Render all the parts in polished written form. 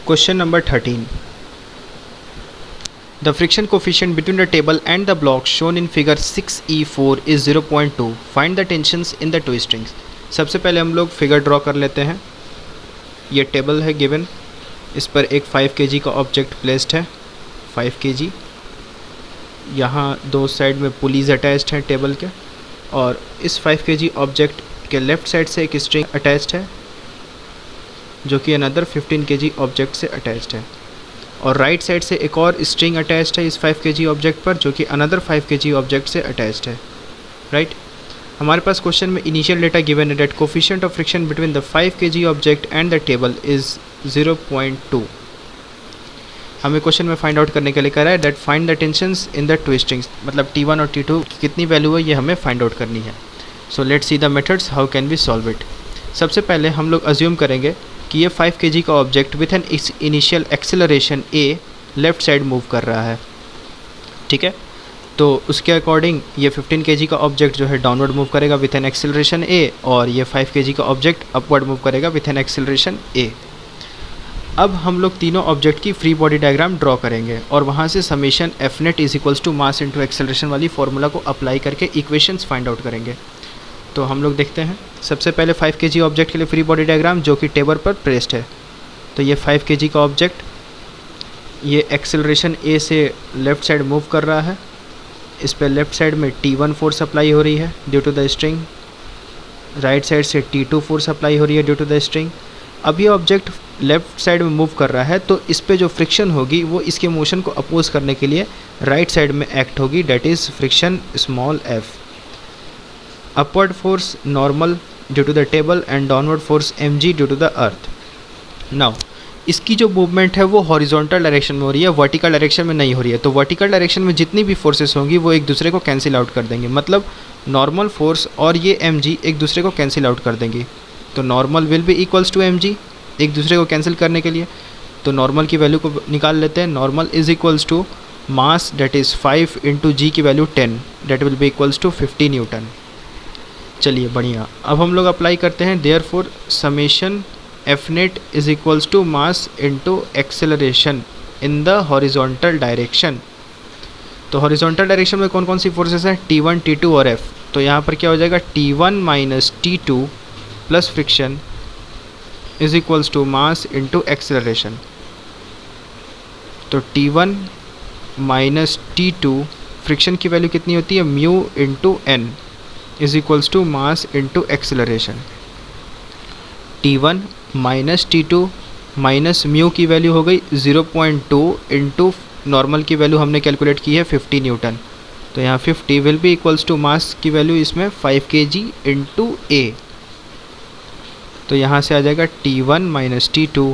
Question number 13. The friction coefficient between the table and the block shown in figure 6E4 is 0.2. Find the tensions in the two strings. सबसे पहले हम लोग figure draw कर लेते हैं. ये table है गिवन, इस पर एक 5 kg का ऑब्जेक्ट प्लेस्ड है. 5 kg. यहाँ दो साइड में पुलीज अटैच्ड हैं टेबल के, और इस 5 kg ऑब्जेक्ट के लेफ़्ट साइड से एक स्ट्रिंग अटैच्ड है जो कि अनदर 15 kg ऑब्जेक्ट से अटैच्ड है, और राइट साइड से एक और स्ट्रिंग अटैच्ड है इस 5 kg ऑब्जेक्ट पर जो कि अनदर 5 kg ऑब्जेक्ट से अटैच्ड है. राइट. हमारे पास क्वेश्चन में इनिशियल डेटा गिवन है that coefficient of friction between the 5 kg object and the table is 0.2. हमें क्वेश्चन में फाइंड आउट करने के लिए कह रहा है that find the tensions in the two strings, मतलब T1 और T2 की कितनी वैल्यू है ये हमें फाइंड आउट करनी है. So let's see the methods how can we solve it. सबसे पहले हम लोग अज्यूम करेंगे कि ये 5 kg का object with an initial acceleration a left side move कर रहा है. ठीक है, तो उसके अकॉर्डिंग ये 15 kg का ऑब्जेक्ट जो है डाउनवर्ड मूव करेगा विथ एन एक्सेलरेशन a, और ये 5 kg का ऑब्जेक्ट अपवर्ड मूव करेगा विथ एन एक्सेलरेशन a. अब हम लोग तीनों ऑब्जेक्ट की फ्री बॉडी डायग्राम ड्रॉ करेंगे और वहाँ से summation F net is equals to mass into acceleration वाली फॉर्मूला को अप्लाई करके इक्वेशंस फाइंड आउट करेंगे. तो हम लोग देखते हैं सबसे पहले 5 kg ऑब्जेक्ट के लिए फ्री बॉडी डायग्राम जो कि टेबल पर प्लेस्ड है. तो ये 5 kg का ऑब्जेक्ट ये एक्सेलरेशन a से लेफ़्ट साइड मूव कर रहा है. इस पर लेफ़्ट साइड में T1 फोर्स अप्लाई हो रही है due to the string, right side से T2 फोर्स अप्लाई हो रही है ड्यू टू द स्ट्रिंग. अब ये ऑब्जेक्ट लेफ़्ट साइड में मूव कर रहा है तो इस पे जो फ्रिक्शन होगी वो इसके मोशन को अपोज करने के लिए राइट साइड में एक्ट होगी, that is friction small f. Upward force normal due to the table and downward force mg due to the earth. Now इसकी जो मूवमेंट है वो हॉरिजॉन्टल डायरेक्शन में हो रही है, वर्टिकल डायरेक्शन में नहीं हो रही है. तो वर्टिकल डायरेक्शन में जितनी भी फोर्सेस होंगी वो एक दूसरे को कैंसिल आउट कर देंगे, मतलब नॉर्मल फोर्स और ये mg एक दूसरे को कैंसिल आउट कर देंगी. तो normal will be equals to mg, एक दूसरे को कैंसिल करने के लिए तो नॉर्मल की वैल्यू को निकाल लेते हैं. Normal is equals to mass that is 5 into G की value 10, that will be equals to 50 newton. चलिए बढ़िया. अब हम लोग अप्लाई करते हैं therefore summation F net is equals to mass into acceleration in the horizontal direction. तो horizontal direction में कौन कौन सी फोर्सेस हैं? T1, T2 और F. तो यहाँ पर क्या हो जाएगा? T1 minus T2 plus friction is equals to mass into acceleration. तो T1 माइनस T2 फ्रिक्शन की वैल्यू कितनी होती है? Mu into N is equals to mass into acceleration. T1 minus T2 minus mu की वैल्यू हो गई 0.2 into normal की value हमने कैलकुलेट की है 50 न्यूटन. तो यहाँ 50 will be equals to mass की वैल्यू इसमें 5 kg इंटू a. तो यहाँ से आ जाएगा T1 minus T2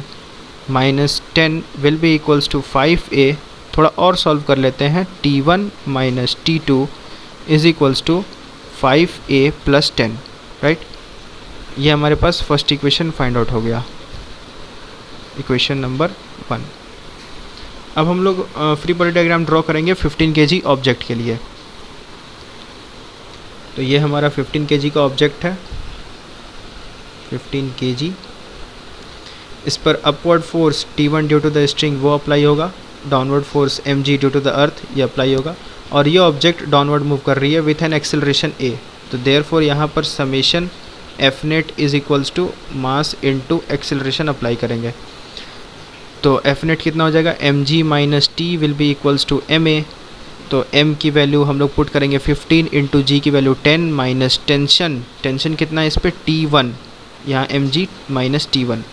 minus 10 will be equals to 5a. थोड़ा और सॉल्व कर लेते हैं. T1 minus T2 is equals to 5a plus 10. Right. ये हमारे पास फर्स्ट इक्वेशन फाइंड आउट हो गया, इक्वेशन नंबर 1. अब हम लोग फ्री बॉडी डायग्राम ड्रॉ करेंगे 15 kg ऑब्जेक्ट के लिए. तो ये हमारा 15 kg का ऑब्जेक्ट है. 15 kg. इस पर upward force T1 due to the string वो अप्लाई होगा, downward force mg due to the earth ये अप्लाई होगा, और ये ऑब्जेक्ट डाउनवर्ड मूव कर रही है विथ एन एक्सेलरेशन a. तो देयरफॉर यहाँ पर summation F net is equals to mass into acceleration apply करेंगे. तो एफ नेट कितना हो जाएगा? mg minus T will be equals to ma. तो m की वैल्यू हम लोग पुट करेंगे 15 इंटू जी की वैल्यू 10 माइनस टेंशन कितना है इस पर? T1. यहाँ mg minus T1.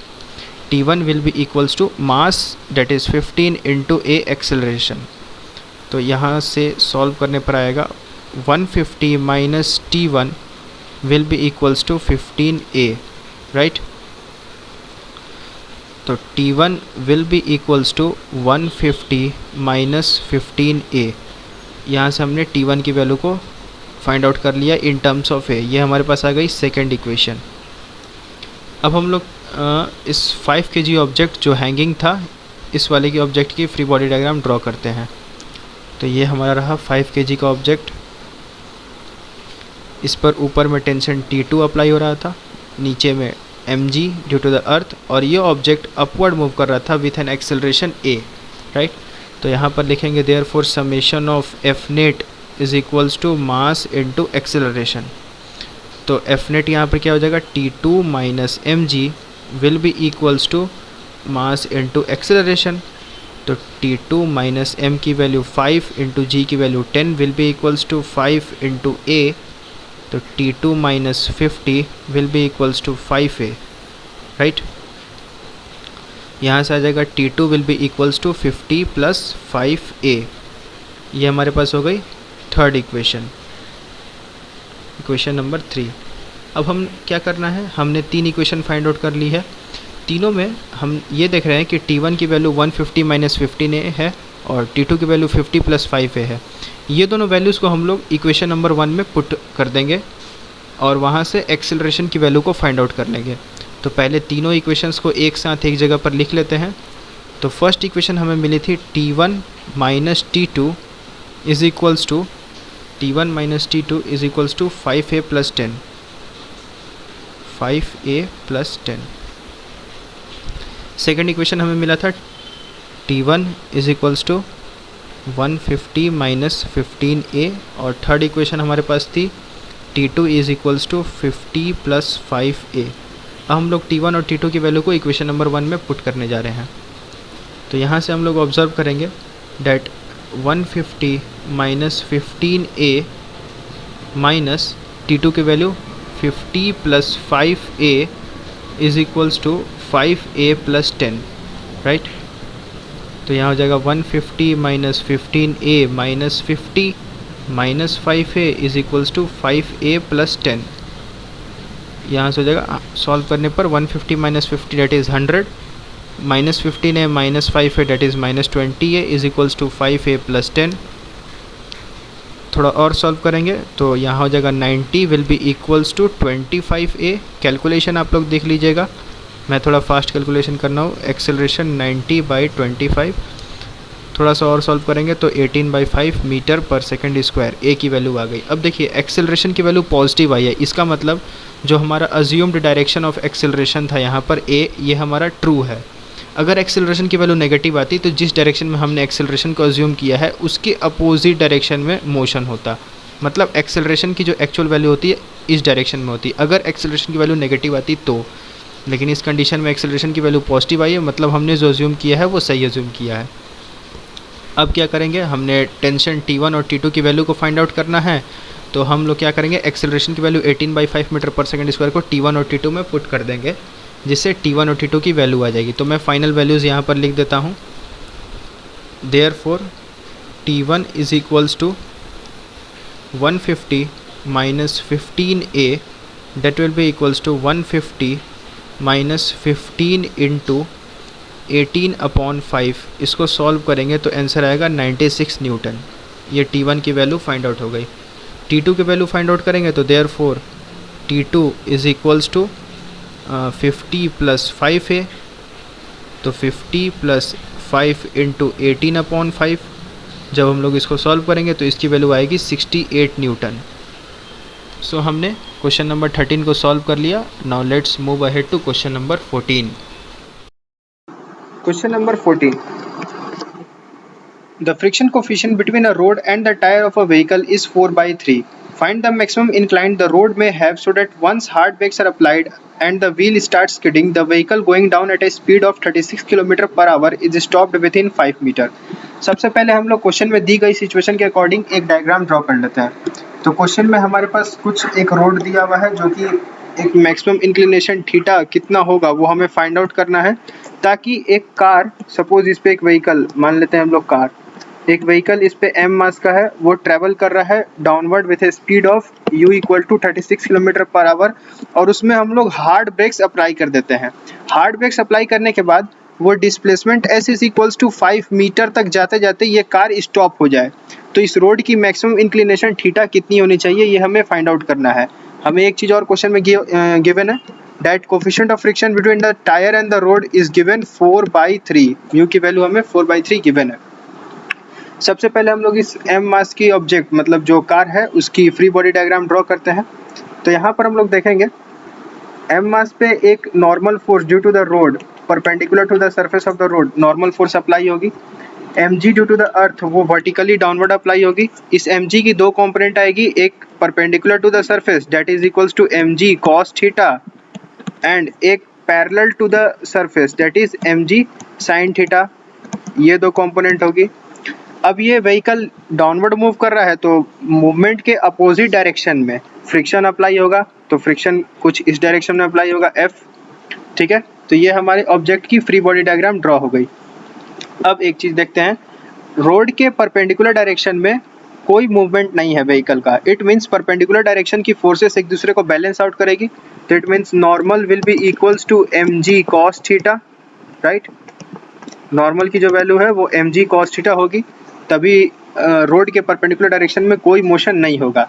T1 will be equals to mass that is 15 into a acceleration. तो यहाँ से सॉल्व करने पर आएगा 150 minus T1 will be equals to 15a. right. तो T1 will be equals to 150 minus 15a. यहाँ से हमने T1 की वैल्यू को फाइंड आउट कर लिया इन टर्म्स ऑफ a. ये हमारे पास आ गई सेकेंड इक्वेशन. अब हम लोग इस 5 kg ऑब्जेक्ट जो हैंगिंग था इस वाले की ऑब्जेक्ट की फ्री बॉडी डायग्राम ड्रॉ करते हैं. तो ये हमारा रहा 5 kg का ऑब्जेक्ट. इस पर ऊपर में टेंशन T2 अप्लाई हो रहा था, नीचे में mg due to the earth, और ये ऑब्जेक्ट अपवर्ड मूव कर रहा था with an acceleration a, right. तो यहाँ पर लिखेंगे therefore summation of F net is equals to mass into acceleration. तो एफ नेट यहाँ पर क्या हो जाएगा, T2 minus mg will be equals to mass into acceleration. तो T2 माइनस m की वैल्यू 5 इंटू जी की value 10 will be equals to 5 into a। तो T2 minus 50 will be equals to 5a, right. यहाँ से आ जाएगा T2 will be equals to 50 plus 5a। ये हमारे पास हो गई थर्ड इक्वेशन, इक्वेशन नंबर 3। अब हम क्या करना है, हमने 3 इक्वेशन फाइंड आउट कर ली है। तीनों में हम ये देख रहे हैं कि T1 की वैल्यू 150 माइनस 15a है और T2 की वैल्यू 50 प्लस 5a है। ये दोनों वैल्यूज़ को हम लोग इक्वेशन नंबर 1 में पुट कर देंगे और वहाँ से एक्सेलरेशन की वैल्यू को फाइंड आउट कर लेंगे। तो पहले तीनों इक्वेशंस को एक साथ एक जगह पर लिख लेते हैं। तो फर्स्ट इक्वेशन हमें मिली थी T1 minus T2 is equals to T1 minus T2 is equals to 5a plus 10, 5a plus 10। Second equation हमें मिला था T1 is equals to 150 minus 15a, और थर्ड इक्वेशन हमारे पास थी T2 is equals to 50 plus 5a। अब हम लोग T1 और T2 की वैल्यू को इक्वेशन नंबर 1 में पुट करने जा रहे हैं। तो यहाँ से हम लोग ऑब्ज़र्व करेंगे that 150 minus 15a minus T2 की value 50 plus 5a is equals to 5a plus 10, right. तो यहाँ हो जाएगा 150 minus 15a minus 50 minus 5a is equals to 5a plus 10। यहाँ से हो जाएगा सॉल्व करने पर 150 minus 50 that is 100, minus 15a minus 5a that is minus 20a is equals to 5a plus 10। थोड़ा और सॉल्व करेंगे तो यहाँ हो जाएगा 90 will be equals to 25a। Calculation आप लोग देख लीजिएगा, मैं थोड़ा फास्ट कैलकुलेशन करना हूँ। एक्सेलरेशन 90 बाई 25, थोड़ा सा और सॉल्व करेंगे तो 18/5 मीटर पर सेकंड स्क्वायर ए की वैल्यू आ गई। अब देखिए एक्सेलरेशन की वैल्यू पॉजिटिव आई है, इसका मतलब जो हमारा अज्यूम्ड डायरेक्शन ऑफ एक्सेलरेशन था यहाँ पर ए, ये हमारा ट्रू है। अगर एक्सेलरेशन की वैल्यू नेगेटिव आती तो जिस डायरेक्शन में हमने एक्सेलरेशन को अज्यूम किया है उसके अपोजिट डायरेक्शन में मोशन होता, मतलब एक्सेलरेशन की जो एक्चुअल वैल्यू होती है इस डायरेक्शन में होती अगर एक्सेलरेशन की वैल्यू नेगेटिव आती तो। लेकिन इस कंडीशन में एक्सेलरेशन की वैल्यू पॉजिटिव आई है, मतलब हमने जो अज्यूम किया है वो सही अज्यूम किया है। अब क्या करेंगे, हमने टेंशन T1 और T2 की वैल्यू को फाइंड आउट करना है। तो हम लोग क्या करेंगे, एक्सेलरेशन की वैल्यू 18/5 मीटर पर सेकंड स्क्वायर को T1 और T2 में पुट कर देंगे, जिससे T1 और T2 की वैल्यू आ जाएगी। तो मैं फाइनल वैल्यूज़ यहाँ पर लिख देता हूँ। Therefore T1 is equals to 150 minus 15a that will be equals to 150 minus 15 into 18/5। इसको सॉल्व करेंगे तो आंसर आएगा 96 न्यूटन। ये T1 की वैल्यू फाइंड आउट हो गई। T2 की वैल्यू फाइंड आउट करेंगे तो therefore T2 is equals to 50 plus 5a। तो 50 प्लस 5 इंटू 18/5, जब हम लोग इसको सॉल्व करेंगे तो इसकी वैल्यू आएगी 68 न्यूटन। सो हमने क्वेश्चन नंबर 13 को सॉल्व कर लिया। Now let's move ahead to question number 14। Question number 14. The friction coefficient between a rod and the tire of a vehicle is 4/3. Find the maximum incline the road may have so that once hard brakes are applied and the wheel starts skidding, the vehicle going down at a speed of 36 km per hour is stopped within 5 meter. सबसे पहले हम लोग question में दी गई situation के according एक diagram draw कर लेते हैं। तो क्वेश्चन में हमारे पास कुछ एक रोड दिया हुआ है जो कि एक मैक्सिमम इंक्लिनेशन थीटा कितना होगा वो हमें फाइंड आउट करना है, ताकि एक कार, सपोज इस पे एक व्हीकल मान लेते हैं हम लोग कार, एक व्हीकल इस पे m मास का है, वो ट्रेवल कर रहा है downward with a speed of u equal to 36 kilometre per hour, और उसमें हम लोग हार्ड ब्रेक्स अप्लाई कर देते हैं। हार्ड ब्रेक्स अप्लाई करने के बाद वो displacement s is equals to 5 metre तक जाते जाते ये कार स्टॉप हो जाए। तो इस रोड की मैक्सिमम इंक्लिनेशन थीटा कितनी होनी चाहिए ये हमें फाइंड आउट करना है। हमें एक चीज़ और क्वेश्चन में गिवन है that coefficient of friction between the tire and the road is given 4/3। Mu की वैल्यू हमें 4/3 गिवन है। सबसे पहले हम लोग इस m मास की ऑब्जेक्ट मतलब जो कार है उसकी फ्री बॉडी डायग्राम ड्रॉ करते हैं। तो यहाँ पर हम लोग देखेंगे m मास पे एक normal force due to the road perpendicular to the surface of the road normal force apply होगी। mg due to the earth वो वर्टिकली डाउनवर्ड अप्लाई होगी। इस mg की दो कंपोनेंट आएगी, एक perpendicular to the surface that is equals to mg cos theta and एक parallel to the surface that is mg sin theta. ये दो कंपोनेंट होगी। अब ये व्हीकल डाउनवर्ड मूव कर रहा है तो मूवमेंट के अपोजिट डायरेक्शन में फ्रिक्शन अप्लाई होगा, तो फ्रिक्शन कुछ इस डायरेक्शन में अप्लाई होगा F। ठीक है, तो ये हमारे ऑब्जेक्ट की फ्री बॉडी डायग्राम ड्रॉ हो गई। अब एक चीज देखते हैं, रोड के परपेंडिकुलर डायरेक्शन में कोई मूवमेंट नहीं है व्हीकल का। इट मीन्स परपेंडिकुलर डायरेक्शन की फोर्सेस एक दूसरे को बैलेंस आउट करेगी। तो it means normal will be equals to mg cos theta, right. Normal की जो वैल्यू है वो mg cos थीटा होगी, तभी रोड के परपेंडिकुलर डायरेक्शन में कोई मोशन नहीं होगा।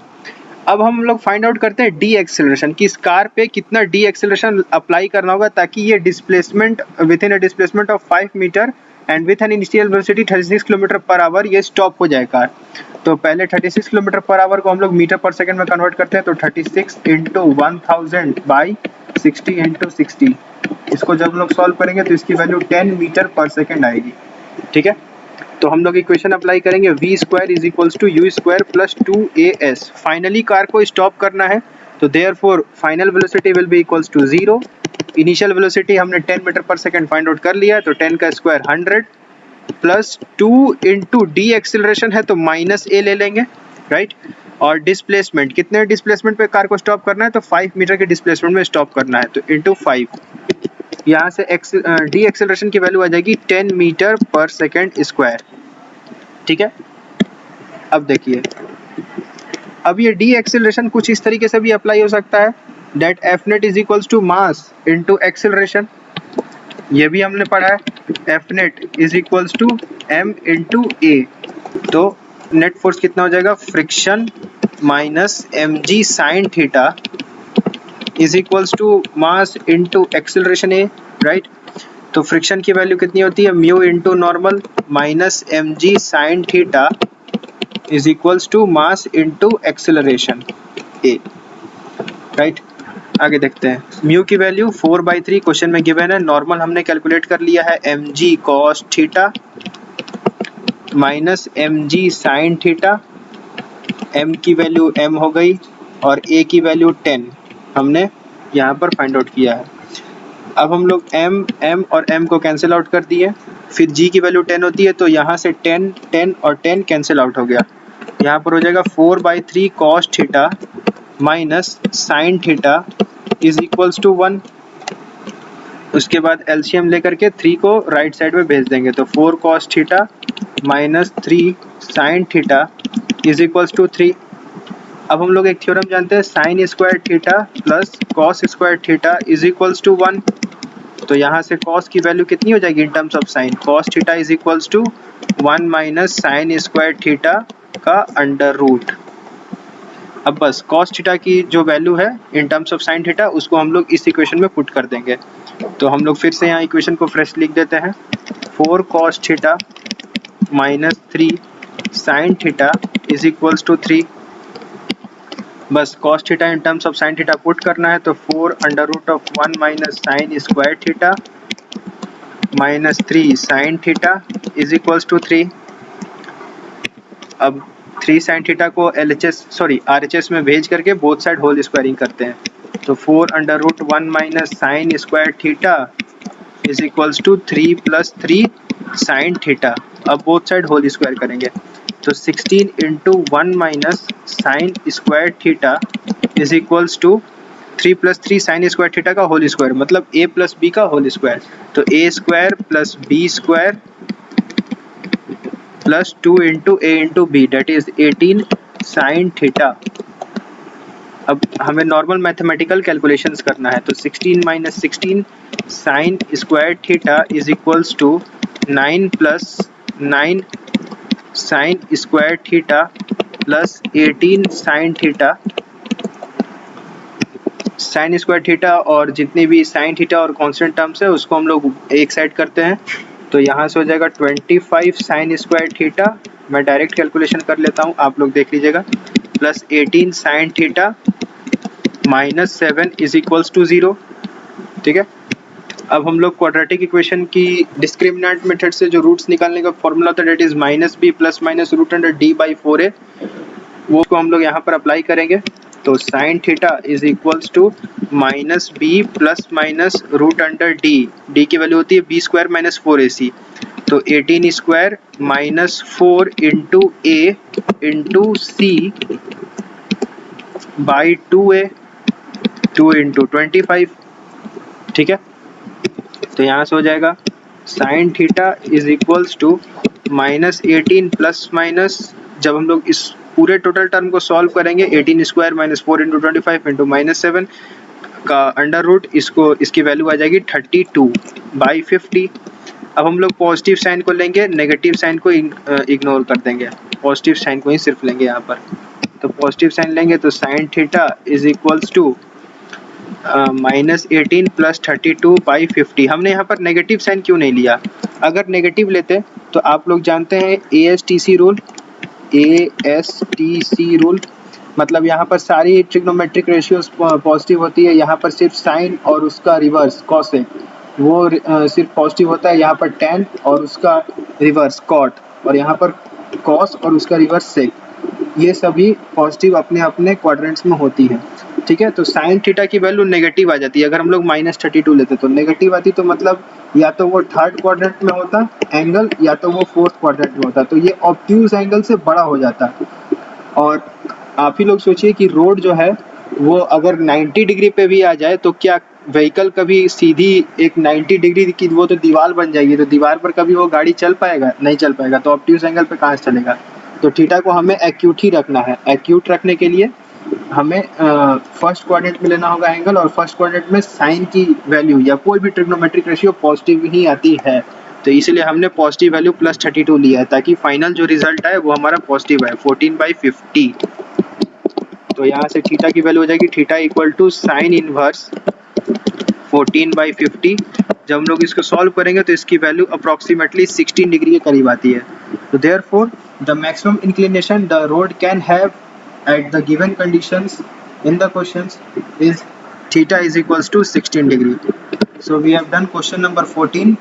अब हम लोग फाइंड आउट करते हैं डी एक्सेलरेशन कि इस कार पे कितना डी एक्सेलरेशन अप्लाई करना होगा ताकि ये displacement within a displacement of 5 metre and with an initial velocity 36 kilometre per hour ये स्टॉप हो जाए कार। तो पहले 36 किलोमीटर पर आवर को हम लोग मीटर पर सेकंड में कन्वर्ट करते हैं, तो 36 इंटू 1000 बाई 60 इंटू 60। इसको जब हम लोग सॉल्व करेंगे तो इसकी वैल्यू 10 मीटर पर सेकंड आएगी। ठीक है, तो हम लोग इक्वेशन अप्लाई करेंगे v square is equals to u square plus 2as। Finally car को स्टॉप करना है, तो therefore final velocity will be equals to 0। Initial velocity हमने 10 मीटर पर सेकंड फाइंड आउट कर लिया है, तो 10 का square 100 plus 2 into D acceleration है तो माइनस a ले लेंगे, राइट। और डिस्प्लेसमेंट कितने डिस्प्लेसमेंट पे कार को स्टॉप करना है, तो 5 मीटर के डिस्प्लेसमेंट में स्टॉप करना है, तो इंटू 5। यहाँ से डी एक्सेलरेशन की वैल्यू आ जाएगी 10 मीटर पर सेकेंड स्क्वायर। ठीक है, अब देखिए, अब ये डी एक्सेलरेशन कुछ इस तरीके से भी अप्लाई हो सकता है, that F net is equals to mass into acceleration. ये भी हमने पढ़ा है, F net is equals to M into A. तो नेट फोर्स कितना हो जाएगा, friction minus M G sine theta is equals to mass into acceleration A, right. तो फ्रिक्शन की वैल्यू कितनी होती है, mu into normal minus M G sine theta is equals to mass into acceleration A, right. आगे देखते हैं, mu की value 4/3 question में गिवन है। नॉर्मल हमने कैलकुलेट कर लिया है M G cos theta minus M G sine theta. M की वैल्यू m हो गई और a की वैल्यू 10 हमने यहाँ पर फाइंड आउट किया है। अब हम लोग m और m को कैंसिल आउट कर दिए, फिर g की वैल्यू 10 होती है, तो यहाँ से 10 10 और 10 कैंसिल आउट हो गया। यहाँ पर हो जाएगा 4/3 cos theta minus sine theta is equals to 1। उसके बाद एलसीएम लेकर के 3 को राइट साइड में भेज देंगे, तो 4 cos theta minus 3 sine theta is equals to 3। अब हम लोग एक थ्योरम जानते हैं, sine square theta plus cos square theta is equals to 1। तो यहाँ से कॉस की वैल्यू कितनी हो जाएगी in terms of sine, cos theta is equals to 1 minus sine square theta का अंडर रूट। अब बस कॉस थीटा की जो वैल्यू है in terms of sine theta उसको हम लोग इस इक्वेशन में पुट कर देंगे। तो हम लोग फिर से यहाँ इक्वेशन को फ्रेश लिख देते हैं, 4 cos theta minus 3 sine theta is equals to 3। बस cos theta in terms of sine theta put करना है, तो 4 under root of 1 minus sine square theta minus 3 sine theta is equals to 3। अब 3 sine theta को RHS में भेज करके both side whole squaring करते हैं, तो 4 under root 1 minus sine square theta is equals to 3 plus 3 sine theta. अब both side whole square करेंगे, तो 16 into 1 minus sine square theta is equals to 3 plus 3 sine square theta का whole square, मतलब a plus b का whole square, तो a square plus b square plus 2 into a into b that is 18 sine theta. अब हमें normal mathematical calculations करना है, तो 16 minus 16 sine square theta is equals to 9 plus 9 sine square theta plus 18 sine theta. Sine square theta और जितनी भी sine theta और constant terms है उसको हम लोग एक साइड करते हैं, तो यहाँ से हो जाएगा 25 साइन स्क्वायर थीटा। मैं डायरेक्ट कैलकुलेशन कर लेता हूँ, आप लोग देख लीजिएगा, plus 18 sine theta -7 is equals to 0। ठीक है, अब हम लोग क्वाड्रेटिक इक्वेशन की डिस्क्रिमिनेंट मेथड से जो रूट्स निकालने का फॉर्मूला होता है that is -b plus minus root under d by 4a, वो को हम लोग यहाँ पर अप्लाई करेंगे। तो sine theta is equals to -b plus minus root under d की वैल्यू होती है b स्क्वायर माइनस 4ac, तो 18 square minus 4 into a into c by 2a, 2 into 25। ठीक है, तो यहाँ से हो जाएगा sine theta is equals to -18 plus minus, जब हम लोग इस पूरे टोटल टर्म को सॉल्व करेंगे 18 स्क्वायर माइनस 4 इंटू 25 इंटू -7 का अंडर रूट, इसको इसकी वैल्यू आ जाएगी 32 बाई 50। अब हम लोग पॉजिटिव साइन को लेंगे, नेगेटिव साइन को इग्नोर कर देंगे, पॉजिटिव साइन को ही सिर्फ लेंगे यहाँ पर। तो पॉजिटिव साइन लेंगे तो sine theta is equals to -18 plus 32 by 50। हमने यहाँ पर नेगेटिव साइन क्यों नहीं लिया? अगर नेगेटिव लेते तो आप लोग जानते हैं ASTC रूल, ASTC रूल मतलब यहाँ पर सारी ट्रिग्नोमेट्रिक रेशियोज पॉजिटिव होती है, यहाँ पर सिर्फ साइन और उसका रिवर्स कॉसेक वो सिर्फ पॉजिटिव होता है, यहाँ पर tan और उसका रिवर्स कॉट, और यहाँ पर कॉस और उसका रिवर्स सेक, ये सभी पॉजिटिव अपने अपने क्वाड्रेंट्स में होती है। ठीक है, तो साइन थीटा की वैल्यू नेगेटिव आ जाती है। अगर हम लोग -32 लेते तो नेगेटिव आती, तो मतलब या तो वो थर्ड क्वाड्रेंट में होता एंगल, या तो वो फोर्थ क्वाड्रेंट में होता, तो ये ऑब्ट्यूज एंगल से बड़ा हो जाता। और आप ही लोग सोचिए कि रोड जो है वो अगर 90 डिग्री पे भी आ जाए तो क्या व्हीकल कभी सीधी एक 90 डिग्री की वो तो दीवार बन जाएगी, तो दीवार पर कभी वो गाड़ी चल पाएगा? नहीं चल पाएगा। तो ऑब्ट्यूज एंगल पे कहाँ से चलेगा? तो थीटा को हमें एक्यूट ही रखना है। एक्यूट रखने के लिए हमें फर्स्ट क्वाड्रेंट में लेना होगा एंगल, और फर्स्ट क्वाड्रेंट में साइन की वैल्यू या कोई भी ट्रिग्नोमेट्रिक रेशियो पॉजिटिव ही आती है, तो इसलिए हमने पॉजिटिव वैल्यू +32 लिया है, ताकि फाइनल जो रिजल्ट है वो हमारा पॉजिटिव है 14/50। तो यहाँ से थीटा की वैल्यू हो जाएगी theta equal to sine inverse 14/50। जब हम लोग इसको सॉल्व करेंगे तो इसकी वैल्यू अप्रॉक्सीमेटली 16 डिग्री के करीब आती है। तो therefore the maximum inclination the road can have at the given conditions in the questions is theta is equals to 16 degree. So we have done question number 14.